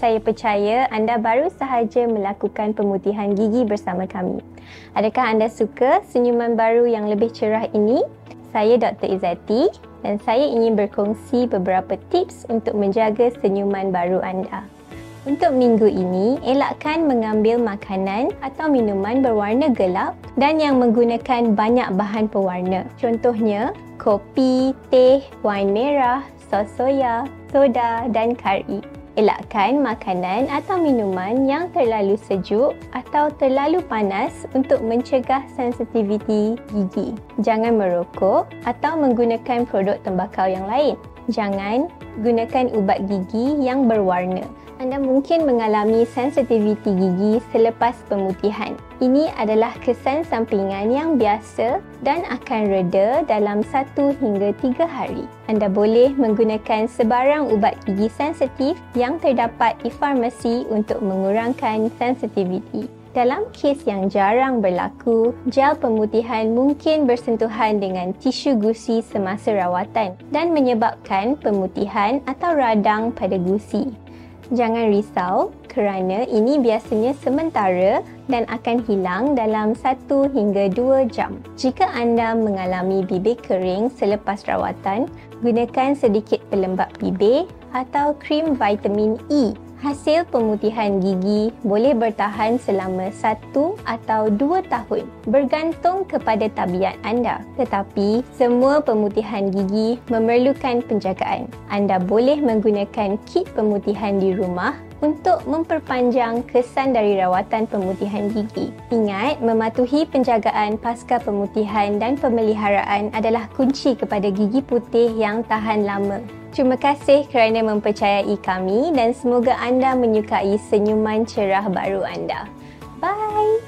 Saya percaya anda baru sahaja melakukan pemutihan gigi bersama kami. Adakah anda suka senyuman baru yang lebih cerah ini? Saya Dr. Izzati dan saya ingin berkongsi beberapa tips untuk menjaga senyuman baru anda. Untuk minggu ini, elakkan mengambil makanan atau minuman berwarna gelap dan yang menggunakan banyak bahan pewarna. Contohnya, kopi, teh, wain merah, sos soya, soda dan kari. Elakkan makanan atau minuman yang terlalu sejuk atau terlalu panas untuk mencegah sensitiviti gigi. Jangan merokok atau menggunakan produk tembakau yang lain. Jangan gunakan ubat gigi yang berwarna. Anda mungkin mengalami sensitiviti gigi selepas pemutihan. Ini adalah kesan sampingan yang biasa dan akan reda dalam 1 hingga 3 hari. Anda boleh menggunakan sebarang ubat gigi sensitif yang terdapat di farmasi untuk mengurangkan sensitiviti. Dalam kes yang jarang berlaku, gel pemutihan mungkin bersentuhan dengan tisu gusi semasa rawatan dan menyebabkan pemutihan atau radang pada gusi. Jangan risau kerana ini biasanya sementara dan akan hilang dalam 1 hingga 2 jam. Jika anda mengalami bibir kering selepas rawatan, gunakan sedikit pelembap bibir atau krim vitamin E. Hasil pemutihan gigi boleh bertahan selama 1 atau 2 tahun bergantung kepada tabiat anda. Tetapi semua pemutihan gigi memerlukan penjagaan. Anda boleh menggunakan kit pemutihan di rumah untuk memperpanjang kesan dari rawatan pemutihan gigi. Ingat, mematuhi penjagaan pasca pemutihan dan pemeliharaan adalah kunci kepada gigi putih yang tahan lama. Terima kasih kerana mempercayai kami dan semoga anda menyukai senyuman cerah baru anda. Bye!